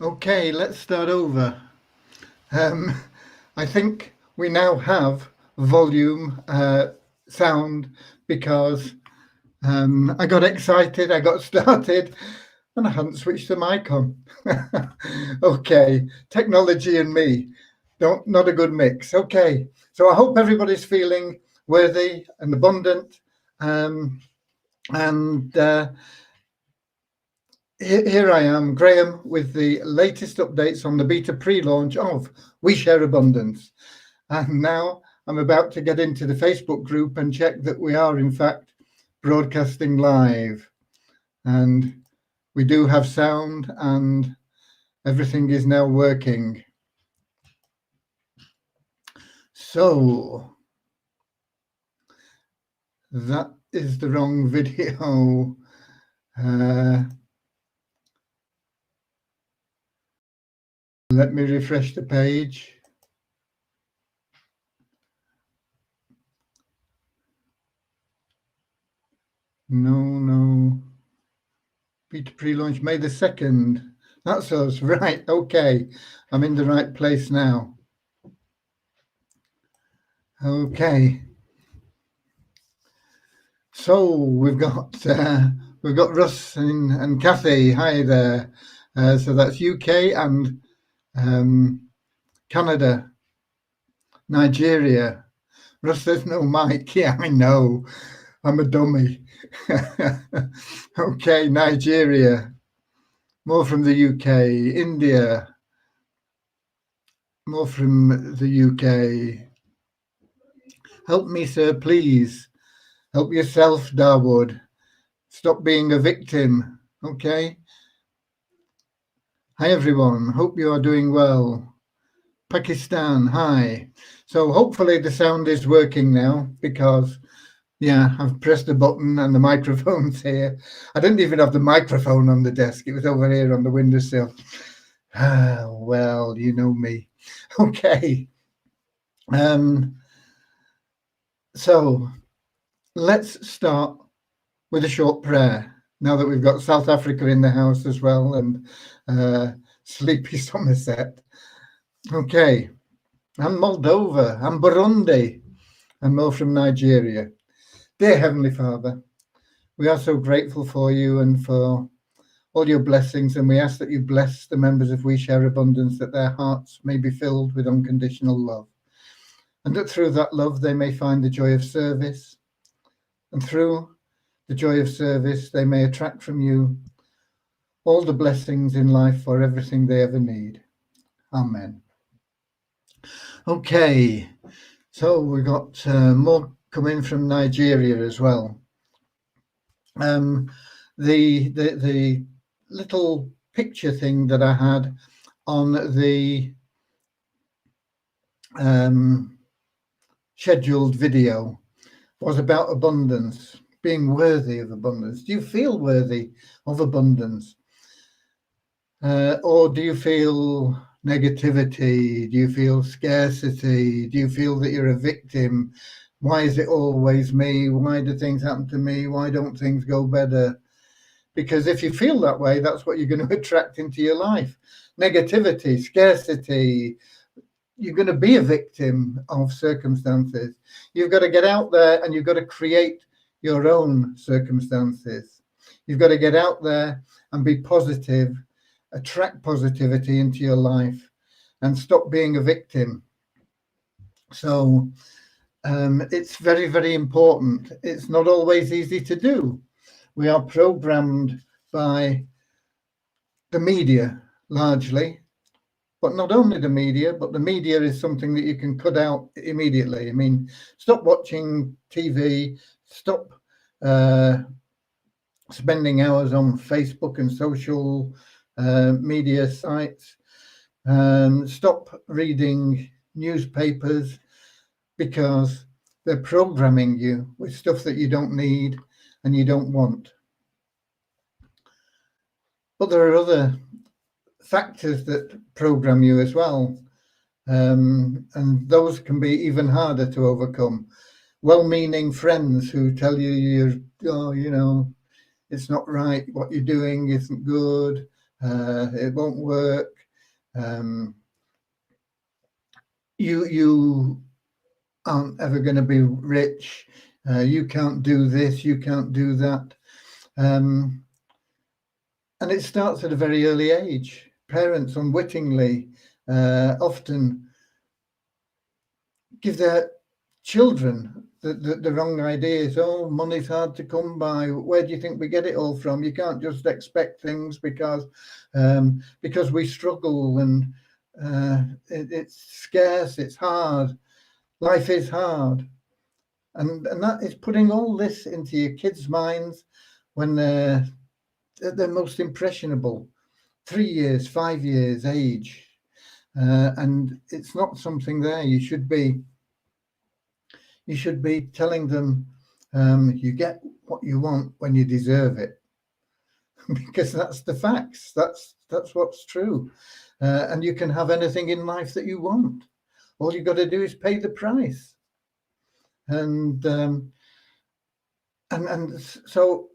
Okay, let's start over. Um, I think we now have volume sound because I got excited, I got started, and I hadn't switched the mic on. Okay, technology and me, not a good mix. Okay, so I hope everybody's feeling worthy and abundant. Um, and Here I am, Graham, with the latest updates on the beta pre-launch of We Share Abundance. And now I'm about to get into the Facebook group and check that we are, in fact, broadcasting live. And we do have sound and everything is now working. So that is the wrong video. Let me refresh the page. No. Beta pre-launch May the 2nd. That's us, right? Okay, I'm in the right place now. Okay, so we've got Russ and Kathy. Hi there. So that's UK and Canada, Nigeria. Russ, there's no mic. Yeah, I know. I'm a dummy. Okay, Nigeria. More from the UK. India. More from the UK. Help me, sir, please. Help yourself, Darwood. Stop being a victim, okay? Hi, everyone. Hope you are doing well. Pakistan, hi. So hopefully the sound is working now because, yeah, I've pressed a button and the microphone's here. I didn't even have the microphone on the desk. It was over here on the windowsill. Well, you know me. Okay. So let's start with a short prayer. Now that we've got South Africa in the house as well and sleepy Somerset. Okay, and Moldova and Burundi and more from Nigeria. Dear Heavenly Father, we are so grateful for you and for all your blessings, and we ask that you bless the members of We Share Abundance, that their hearts may be filled with unconditional love, and that through that love they may find the joy of service, and through the joy of service they may attract from you all the blessings in life for everything they ever need. Amen. Okay, so we got more coming from Nigeria as well. The little picture thing that I had on the scheduled video was about abundance, being worthy of abundance. Do you feel worthy of abundance? Or do you feel negativity? Do you feel scarcity? Do you feel that you're a victim? Why is it always me? Why do things happen to me? Why don't things go better? Because if you feel that way, that's what you're going to attract into your life. Negativity, scarcity, you're going to be a victim of circumstances. You've got to get out there and you've got to create your own circumstances. You've got to get out there and be positive, attract positivity into your life and stop being a victim. So it's very, very important. It's not always easy to do. We are programmed by the media largely, but not only the media, but the media is something that you can cut out immediately. I mean, stop watching TV, stop spending hours on Facebook and social media sites, stop reading newspapers because they're programming you with stuff that you don't need and you don't want. But there are other factors that program you as well, and those can be even harder to overcome. Well-meaning friends who tell you it's not right, what you're doing isn't good, It won't work. You aren't ever going to be rich. You can't do this. You can't do that. And it starts at a very early age. Parents unwittingly often give their children the wrong ideas. Oh, money's hard to come by. Where do you think we get it all from? You can't just expect things because we struggle, and it's scarce, it's hard. Life is hard. And that is putting all this into your kids' minds when they're at their most impressionable, 3 years, 5 years age. And it's not something there. You should be telling them you get what you want when you deserve it, because that's the facts. That's what's true. And you can have anything in life that you want. All you've got to do is pay the price. And so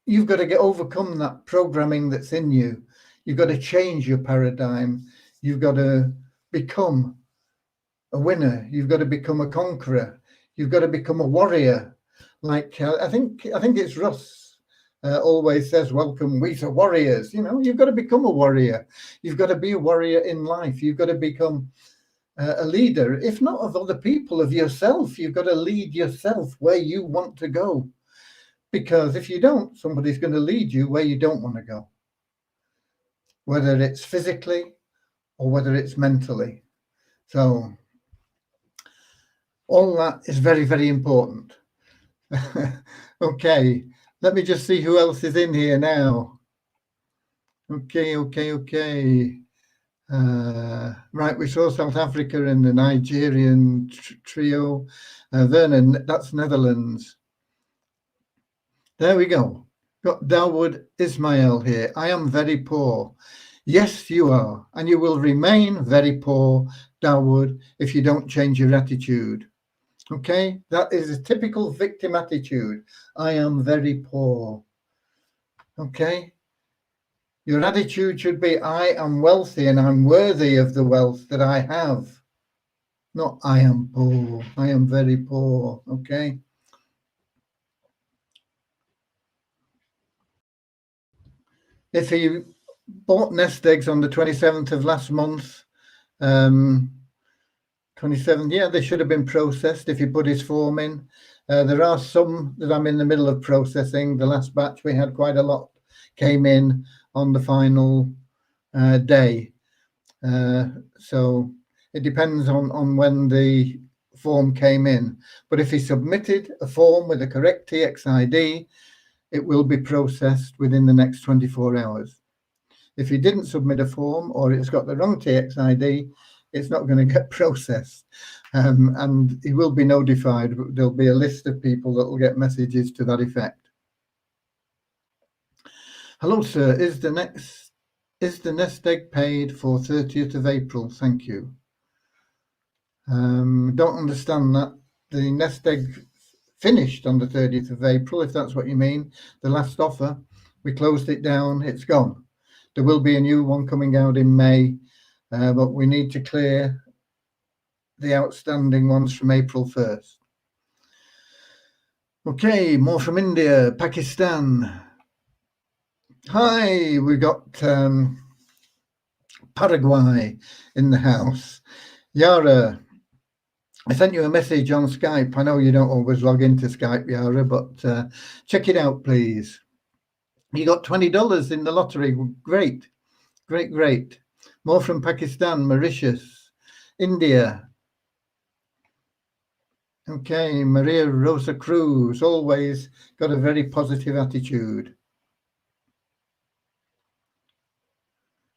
you've got to overcome that programming that's in you. You've got to change your paradigm. You've got to become a winner. You've got to become a conqueror. You've got to become a warrior. Like I think it's Russ always says, "Welcome, we are warriors." You know, you've got to become a warrior. You've got to be a warrior in life. You've got to become a leader, if not of other people, of yourself. You've got to lead yourself where you want to go, because if you don't, somebody's going to lead you where you don't want to go, whether it's physically or whether it's mentally. So all that is very, very important. Okay, let me just see who else is in here now. Okay. Right, we saw South Africa and the Nigerian trio. Vernon, that's Netherlands. There we go. Got Dawood Ismail here. I am very poor. Yes, you are. And you will remain very poor, Dawood, if you don't change your attitude. Okay, that is a typical victim attitude. I am very poor. Okay. Your attitude should be, I am wealthy and I'm worthy of the wealth that I have. Not, I am poor. I am very poor. Okay. If he bought nest eggs on the 27th of last month, 27th, yeah, they should have been processed if he put his form in. There are some that I'm in the middle of processing. The last batch we had quite a lot came in on the final day. So it depends on when the form came in. But if he submitted a form with the correct TXID, it will be processed within the next 24 hours. If he didn't submit a form or it's got the wrong TXID, it's not going to get processed. And he will be notified. There'll be a list of people that will get messages to that effect. Hello, sir. Is the nest egg paid for 30th of April? Thank you. Don't understand that. The nest egg finished on the 30th of April, if that's what you mean. The last offer, we closed it down. It's gone. There will be a new one coming out in May, but we need to clear the outstanding ones from April 1st. Okay, more from India, Pakistan. Hi, we got Paraguay in the house. Yara, I sent you a message on Skype. I know you don't always log into Skype, Yara, but check it out, please. You got $20 in the lottery. Great. More from Pakistan, Mauritius, India. Okay, Maria Rosa Cruz, always got a very positive attitude.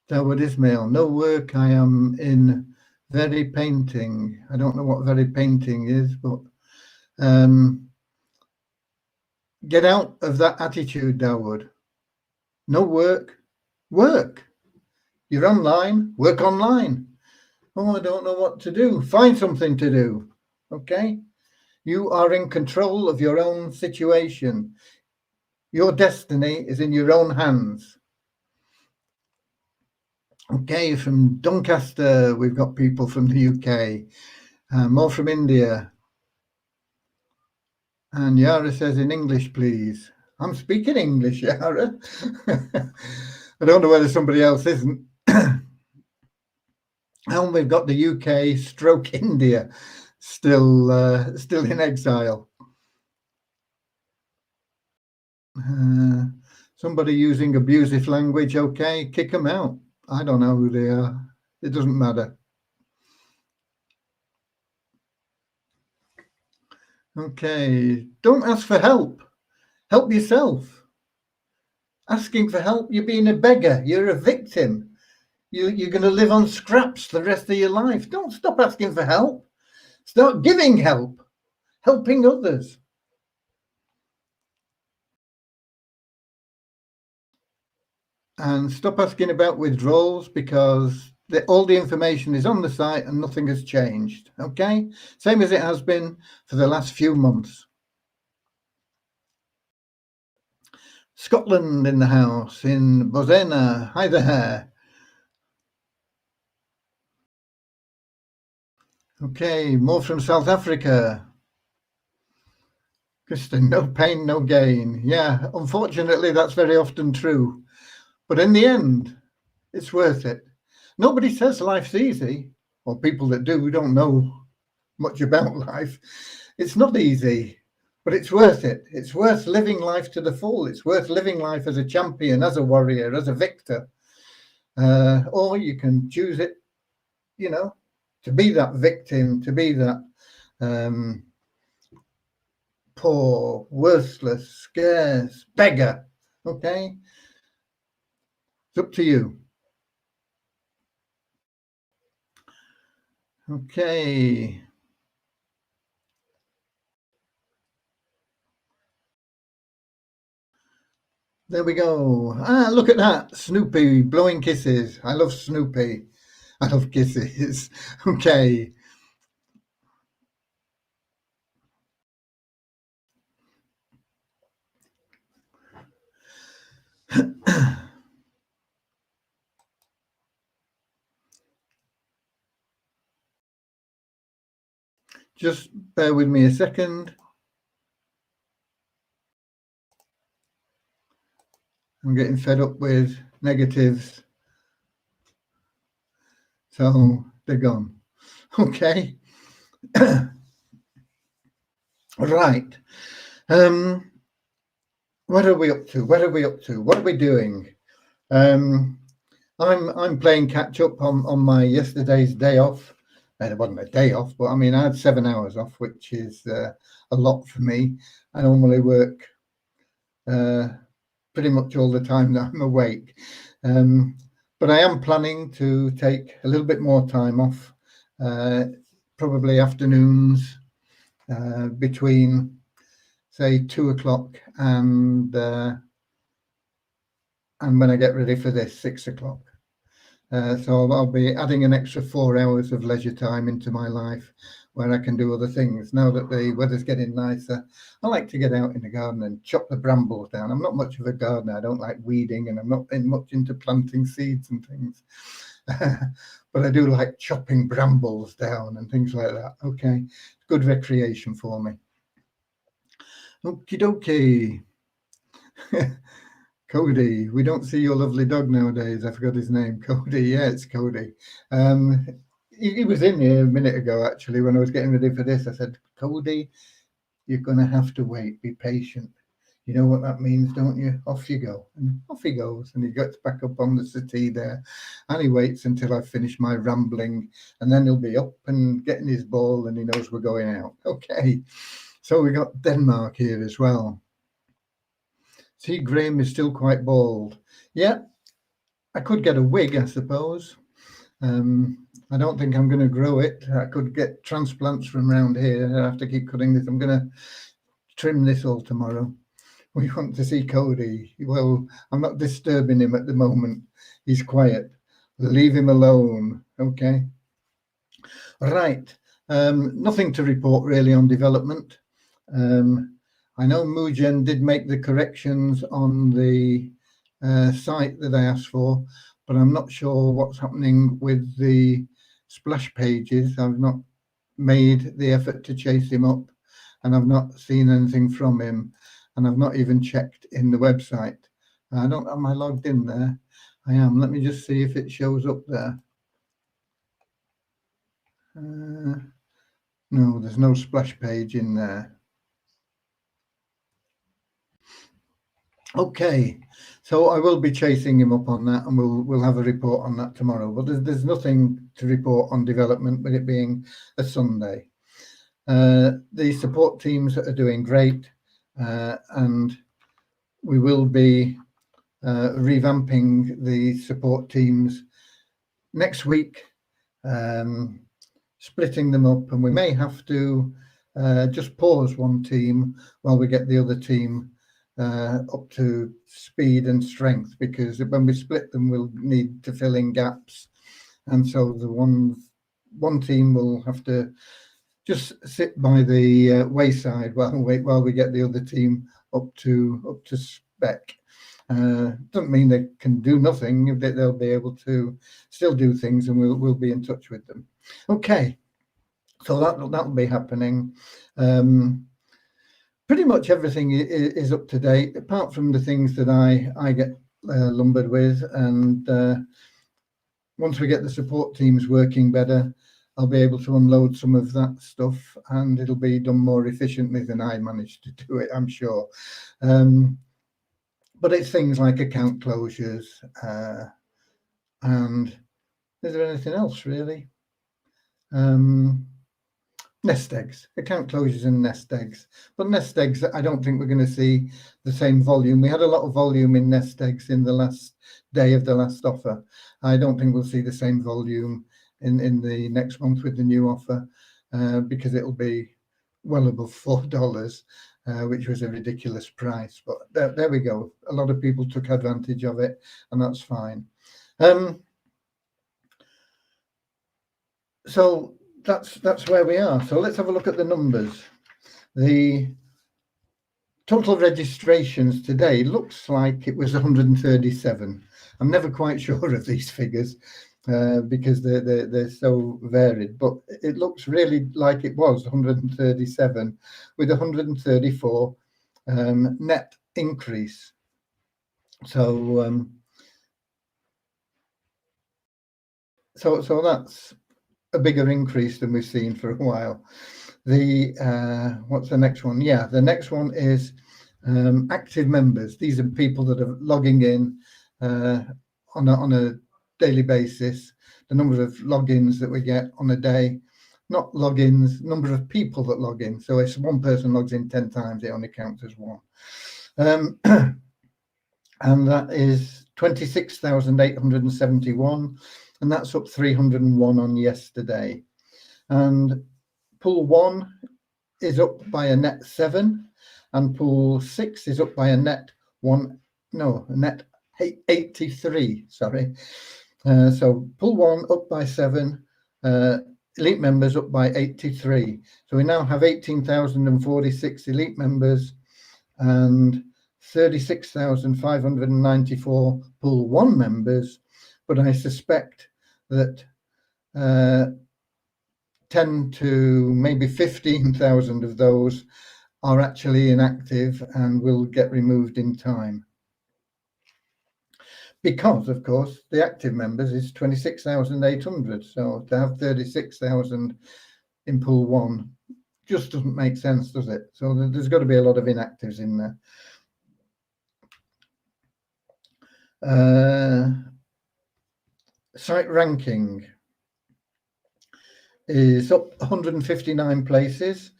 Dawood Ismail, no work, I am in very painting. I don't know what very painting is, but get out of that attitude, Dawood. No work. You're online, work online. Oh, I don't know what to do. Find something to do. Okay? You are in control of your own situation. Your destiny is in your own hands. Okay, from Doncaster, we've got people from the UK, more from India. And Yara says in English, please. I'm speaking English, Yara. I don't know whether somebody else isn't. And we've got the UK stroke India still in exile. Somebody using abusive language, okay, kick them out. I don't know who they are. It doesn't matter. Okay, don't ask for help. Help yourself. Asking for help, you're being a beggar. You're a victim. You're going to live on scraps the rest of your life. Don't stop asking for help. Start giving help, helping others. And stop asking about withdrawals, because all the information is on the site and nothing has changed. Okay, same as it has been for the last few months. Scotland in the house, in Bozena. Hi there. Okay, more from South Africa. Kristen, no pain, no gain. Yeah, unfortunately, that's very often true. But in the end, it's worth it. Nobody says life's easy, or people that do don't know much about life. It's not easy, but it's worth it. It's worth living life to the full. It's worth living life as a champion, as a warrior, as a victor. Or you can choose it, to be that victim, to be that poor, worthless, scarce beggar. Okay? It's up to you. Okay. There we go. Look at that. Snoopy blowing kisses. I love Snoopy. I love kisses. Okay. Just bear with me a second. I'm getting fed up with negatives. So they're gone. Okay. Right. What are we up to? What are we up to? What are we doing? I'm playing catch up on my yesterday's day off. It wasn't a day off, but I mean, I had 7 hours off, which is a lot for me. I normally work pretty much all the time that I'm awake. But I am planning to take a little bit more time off, probably afternoons between, say, 2 o'clock and when I get ready for this, 6 o'clock. So I'll be adding an extra 4 hours of leisure time into my life where I can do other things. Now that the weather's getting nicer, I like to get out in the garden and chop the brambles down. I'm not much of a gardener. I don't like weeding, and I'm not much into planting seeds and things. But I do like chopping brambles down and things like that. Okay, good recreation for me. Okie dokie. Cody, we don't see your lovely dog nowadays. I forgot his name. Cody, yeah, it's Cody. He was in here a minute ago, actually, when I was getting ready for this. I said, Cody, you're going to have to wait. Be patient. You know what that means, don't you? Off you go. And off he goes. And he gets back up on the settee there. And he waits until I finish my rambling. And then he'll be up and getting his ball, and he knows we're going out. Okay. So we got Denmark here as well. See, Graham is still quite bald. Yeah, I could get a wig, I suppose. I don't think I'm going to grow it. I could get transplants from around here. I have to keep cutting this. I'm going to trim this all tomorrow. We want to see Cody. Well, I'm not disturbing him at the moment. He's quiet. Leave him alone. Okay. Right. Nothing to report really on development. I know Mugen did make the corrections on the site that I asked for, but I'm not sure what's happening with the splash pages. I've not made the effort to chase him up, and I've not seen anything from him, and I've not even checked in the website. Am I logged in there? I am. Let me just see if it shows up there. No, there's no splash page in there. Okay, so I will be chasing him up on that, and we'll have a report on that tomorrow. But there's nothing to report on development with it being a Sunday. The support teams are doing great, and we will be revamping the support teams next week, splitting them up, and we may have to just pause one team while we get the other team up to speed and strength, because when we split them, we'll need to fill in gaps, and so the one team will have to just sit by the wayside while we get the other team up to spec. Doesn't mean they can do nothing. They'll be able to still do things, and we'll be in touch with them. Okay, so that'll be happening. Pretty much everything is up to date, apart from the things that I get lumbered with. And once we get the support teams working better, I'll be able to unload some of that stuff, and it'll be done more efficiently than I managed to do it, I'm sure. But it's things like account closures, and is there anything else really? Nest eggs, account closures and nest eggs. But nest eggs, I don't think we're going to see the same volume. We had a lot of volume in nest eggs in the last day of the last offer. I don't think we'll see the same volume in the next month with the new offer, because it'll be well above $4, which was a ridiculous price. But there we go. A lot of people took advantage of it, and that's fine. So that's where we are. So let's have a look at the numbers. The total registrations today looks like it was 137. I'm never quite sure of these figures because they're so varied, but it looks really like it was 137 with 134 net increase. So so that's a bigger increase than we've seen for a while. What's the next one? Yeah, the next one is active members. These are people that are logging in on a daily basis. The number of logins that we get on a day, not logins, number of people that log in. So if one person logs in 10 times, it only counts as one. And that is 26,871. And that's up 301 on yesterday. And pool 1 is up by a net 7, and pool 6 is up by a net 83. Sorry. So pool 1 up by 7, elite members up by 83. So we now have 18,046 elite members and 36,594 pool 1 members, but I suspect that 10 to maybe 15,000 of those are actually inactive and will get removed in time. Because, of course, the active members is 26,800. So to have 36,000 in pool 1 just doesn't make sense, does it? So there's got to be a lot of inactives in there. Site ranking is up 159 places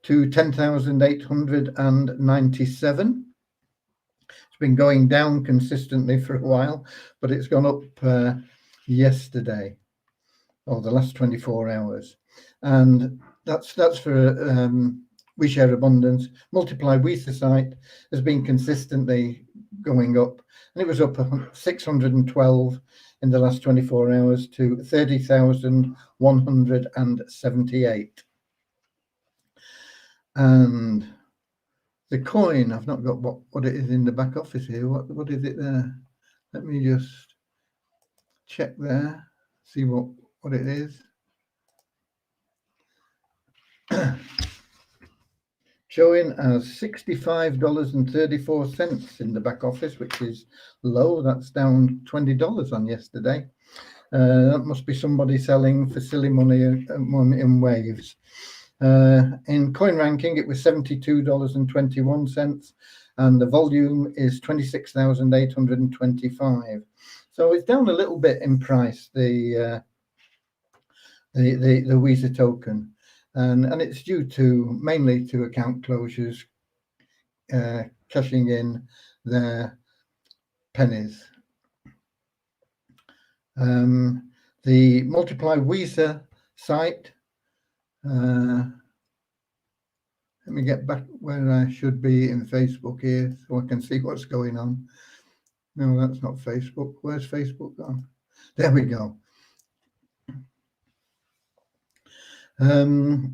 to 10,897. It's been going down consistently for a while, but it's gone up yesterday, or the last 24 hours. And that's for We Share Abundance. Multiply We-Society has been consistently going up, and it was up 612 in the last 24 hours to 30,178. And the coin, I've not got what it is in the back office here. What is it there? Let me just check there, see what it is. Showing as $65.34 in the back office, which is low. That's down $20 on yesterday. That must be somebody selling for silly money in waves. In coin ranking, it was $72.21, and the volume is 26,825. So it's down a little bit in price, the Visa token, and it's due mainly to account closures, cashing in their pennies. The Multiply Visa site. Let me get back where I should be in Facebook here so I can see what's going on. No, that's not Facebook. Where's Facebook gone? There we go. The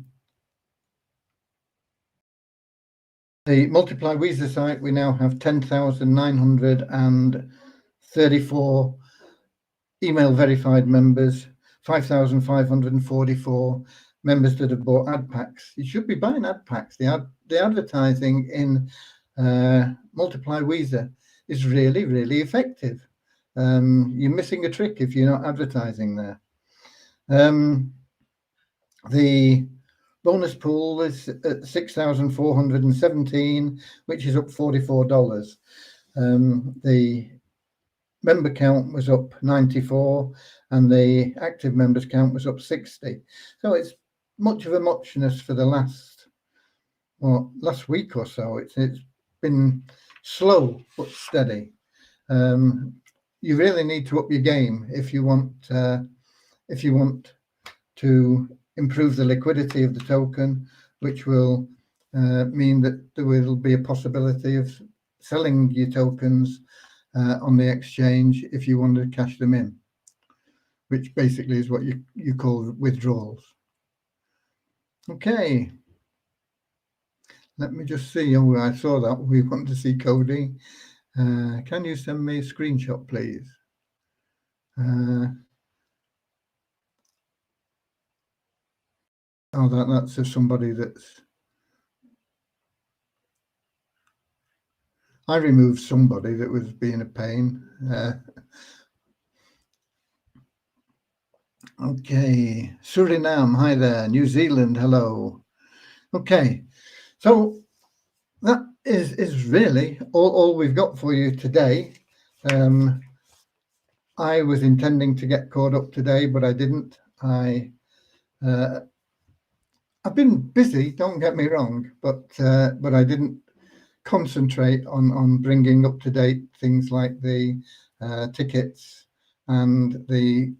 Multiply Visa site, we now have 10,934 email verified members, 5,544 members that have bought ad packs. You should be buying ad packs. The advertising in Multiply Visa is really, really effective. You're missing a trick if you're not advertising there. The bonus pool is at 6,417, which is up $44. The member count was up 94, and the active members count was up 60. So it's much of a muchness for the last week or so. It's been slow but steady. You really need to up your game if you want to improve the liquidity of the token, which will mean that there will be a possibility of selling your tokens on the exchange if you want to cash them in, which basically is what you call withdrawals. Okay, let me just see. Oh, I saw that. We want to see Cody. Can you send me a screenshot, please? Oh, that's of somebody that's... I removed somebody that was being a pain. Okay, Suriname, hi there. New Zealand, hello. Okay, so that is really all we've got for you today. I was intending to get caught up today, but I didn't. I've been busy, don't get me wrong, but I didn't concentrate on bringing up to date things like the tickets and the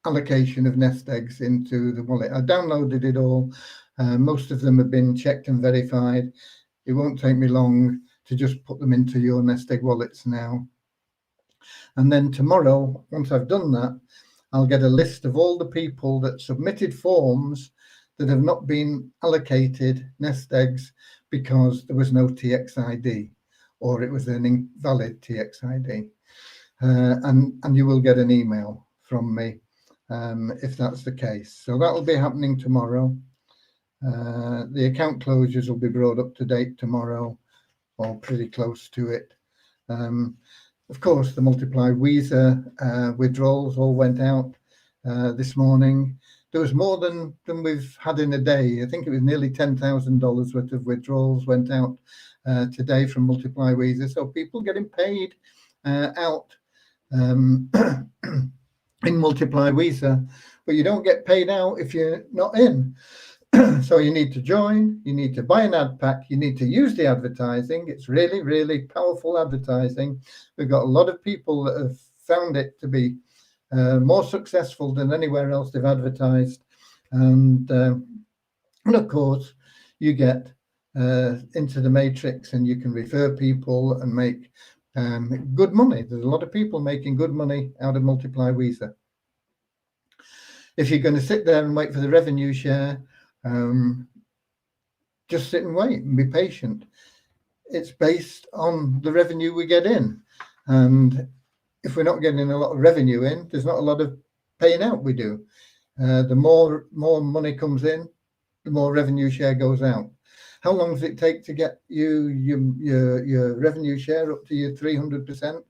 allocation of nest eggs into the wallet. I downloaded it all. Most of them have been checked and verified. It won't take me long to just put them into your nest egg wallets now. And then tomorrow, once I've done that, I'll get a list of all the people that submitted forms that have not been allocated nest eggs because there was no TXID or it was an invalid TXID. And you will get an email from me if that's the case. So that will be happening tomorrow. The account closures will be brought up to date tomorrow, or pretty close to it. Of course, the Multiply Visa withdrawals all went out this morning. There was more than we've had in a day. I think it was nearly $10,000 worth of withdrawals went out today from Multiply Visa. So people getting paid out in Multiply Visa, but you don't get paid out if you're not in. So you need to join, you need to buy an ad pack, you need to use the advertising. It's really, really powerful advertising. We've got a lot of people that have found it to be more successful than anywhere else they've advertised. And of course, you get into the matrix and you can refer people and make good money. There's a lot of people making good money out of Multiply Visa. If you're going to sit there and wait for the revenue share, just sit and wait and be patient. It's based on the revenue we get in. And if we're not getting a lot of revenue in, there's not a lot of paying out we do. The more money comes in, the more revenue share goes out. How long does it take to get your revenue share up to your 300%?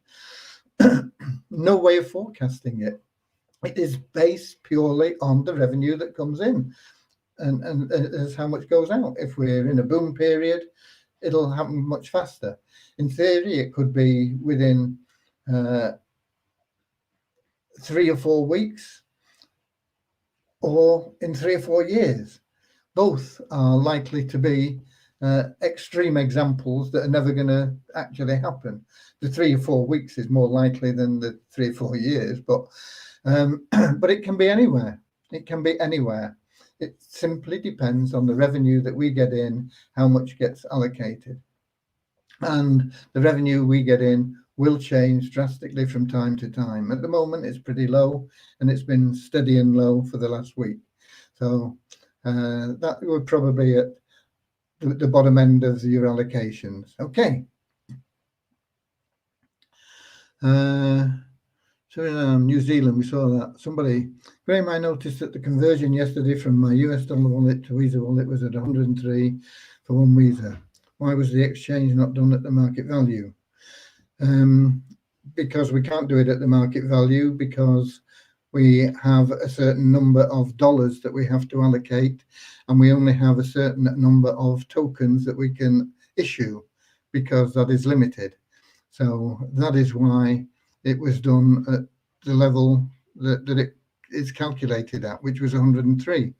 No way of forecasting it. It is based purely on the revenue that comes in, and as how much goes out. If we're in a boom period, it'll happen much faster. In theory, it could be within 3 or 4 weeks, or in 3 or 4 years. Both are likely to be extreme examples that are never going to actually happen. The 3 or 4 weeks is more likely than the 3 or 4 years, but it can be anywhere. It can be anywhere. It simply depends on the revenue that we get in, how much gets allocated. And the revenue we get in will change drastically from time to time. At the moment, it's pretty low, and it's been steady and low for the last week. So that we're probably at the bottom end of your allocations. Okay. New Zealand, we saw that. Graham, I noticed that the conversion yesterday from my US dollar wallet to Visa wallet was at 103 for one Visa. Why was the exchange not done at the market value? Because we can't do it at the market value, because we have a certain number of dollars that we have to allocate, and we only have a certain number of tokens that we can issue, because that is limited. So that is why it was done at the level that it is calculated at, which was 103.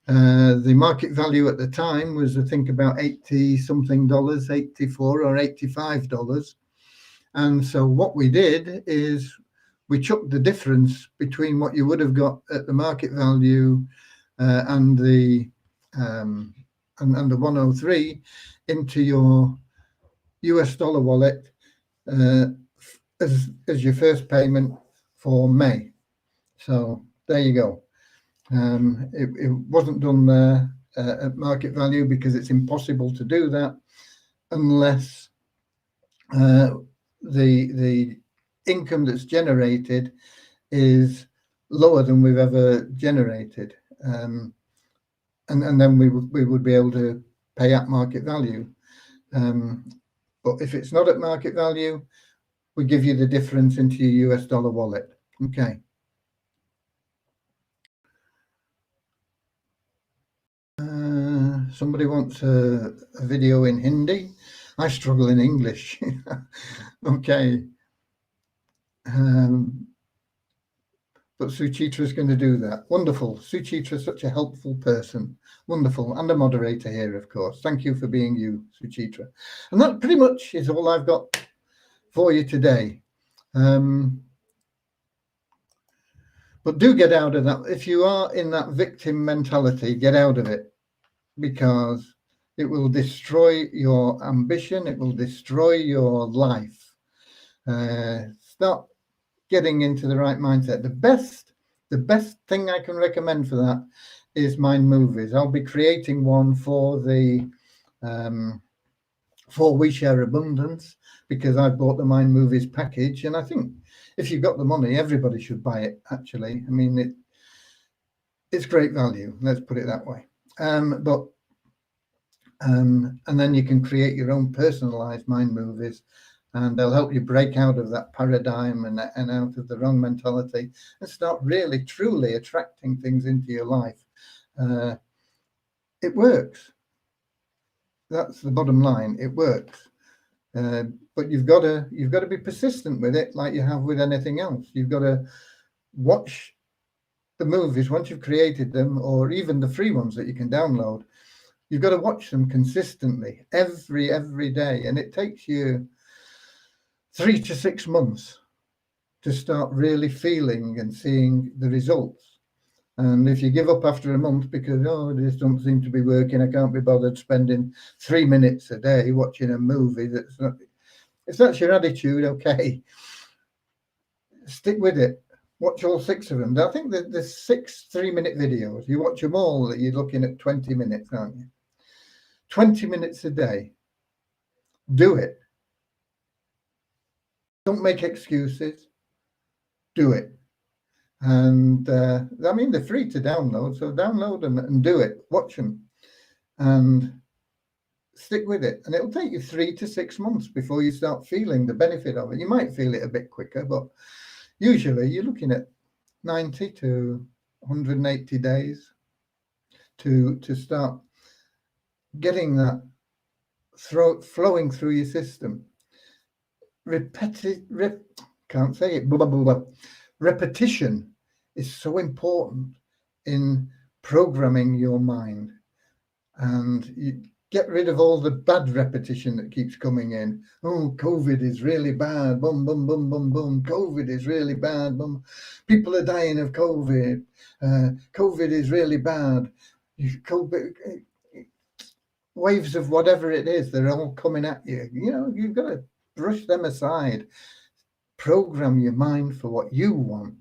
The market value at the time was, I think, about 80 something dollars, 84 or 85 dollars. And so what we did is we chucked the difference between what you would have got at the market value and the 103 into your US dollar wallet as your first payment for May. So there you go. It wasn't done there at market value, because it's impossible to do that unless the income that's generated is lower than we've ever generated, and then we would be able to pay at market value. But if it's not at market value, we give you the difference into your US dollar wallet. Okay. Somebody wants a video in Hindi. I struggle in English. Okay. But Suchitra is going to do that. Wonderful. Suchitra is such a helpful person. Wonderful. And a moderator here, of course. Thank you for being you, Suchitra. And that pretty much is all I've got for you today. But do get out of that. If you are in that victim mentality, get out of it, because it will destroy your ambition. It will destroy your life. Start getting into the right mindset. The best thing I can recommend for that is Mind Movies. I'll be creating one for the for We Share Abundance, because I've bought the Mind Movies package, and I think if you've got the money, everybody should buy it. Actually, I mean, it's great value. Let's put it that way. And then you can create your own personalized Mind Movies, and they'll help you break out of that paradigm and out of the wrong mentality, and start really, truly attracting things into your life. It works. That's the bottom line. It works. But you've got to be persistent with it, like you have with anything else. You've got to watch the movies once you've created them, or even the free ones that you can download. You've got to watch them consistently every day, and it takes you 3 to 6 months to start really feeling and seeing the results. And if you give up after a month because, this doesn't seem to be working, I can't be bothered spending 3 minutes a day watching a movie, if that's your attitude, okay, stick with it. Watch all 6 of them. I think that there's 6 3-minute videos. You watch them all, you're looking at 20 minutes, aren't you? 20 minutes a day. Do it. Don't make excuses. do it. And I mean, they're free to download, so download them and do it. Watch them and stick with it. And it'll take you 3 to 6 months before you start feeling the benefit of it. You might feel it a bit quicker, but usually you're looking at 90 to 180 days to start getting that flowing through your system. Can't say it. Blah, blah, blah, blah. Repetition is so important in programming your mind, and you get rid of all the bad repetition that keeps coming in. Oh, COVID is really bad. Boom, boom, boom, boom, boom. COVID is really bad. Boom. People are dying of COVID. COVID is really bad. COVID, waves of whatever it is, they're all coming at you. You know, you've got to brush them aside. Program your mind for what you want,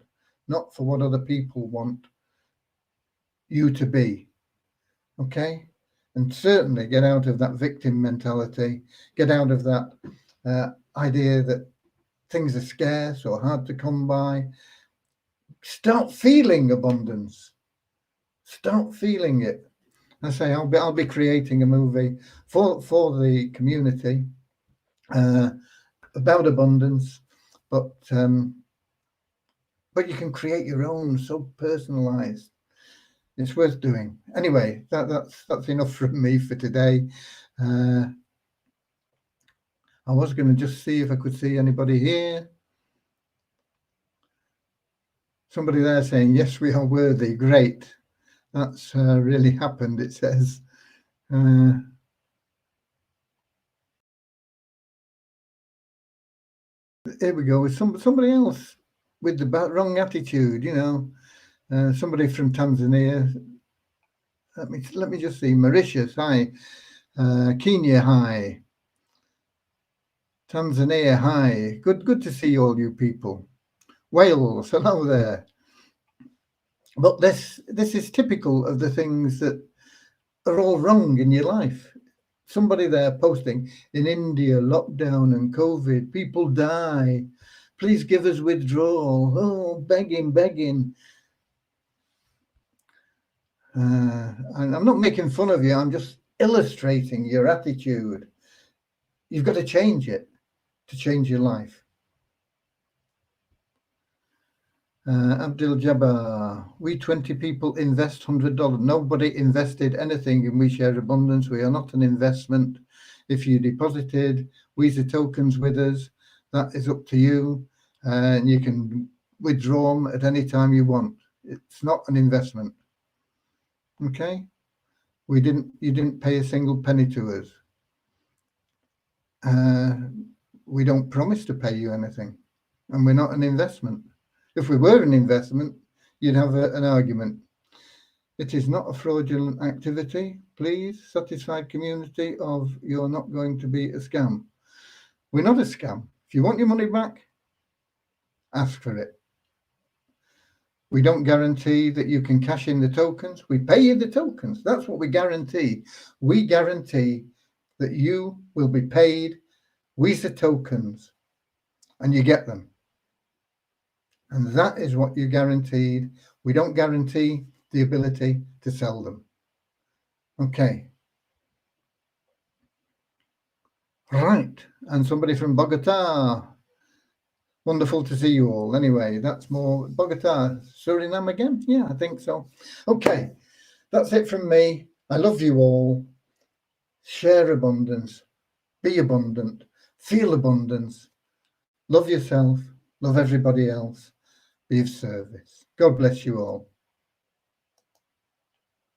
not for what other people want you to be. Okay? And certainly get out of that victim mentality, get out of that idea that things are scarce or hard to come by. Start feeling abundance. Start feeling it. I say I'll be creating a movie for the community about abundance, but you can create your own, so personalized. It's worth doing. Anyway, that's enough from me for today. I was going to just see if I could see anybody here. Somebody there saying, yes, we are worthy. Great. That's really happened, it says. Here we go with somebody else with the wrong attitude, you know. Somebody from Tanzania. Let me just see. Mauritius, hi. Kenya, hi. Tanzania, hi. Good to see all you people. Wales, hello there. But this is typical of the things that are all wrong in your life. Somebody there posting, in India, lockdown and COVID, people die. Please give us withdrawal. Oh, begging. And I'm not making fun of you. I'm just illustrating your attitude. You've got to change it to change your life. Abdul Jabbar, we 20 people invest $100. Nobody invested anything in We Share Abundance. We are not an investment. If you deposited Visa tokens with us, that is up to you, and you can withdraw them at any time you want. It's not an investment. Okay? You didn't pay a single penny to us. We don't promise to pay you anything, and we're not an investment. If we were an investment, you'd have an argument. It is not a fraudulent activity. Please, satisfied community of you're not going to be a scam. We're not a scam. If you want your money back, ask for it. We don't guarantee that you can cash in the tokens. We pay you the tokens. That's what we guarantee. We guarantee that you will be paid Visa tokens and you get them. And that is what you're guaranteed. We don't guarantee the ability to sell them. Okay. Right. And somebody from Bogota. Wonderful to see you all. Anyway, that's more Bogota, Suriname again? Yeah, I think so. Okay. That's it from me. I love you all. Share abundance. Be abundant. Feel abundance. Love yourself. Love everybody else. Be of service. God bless you all.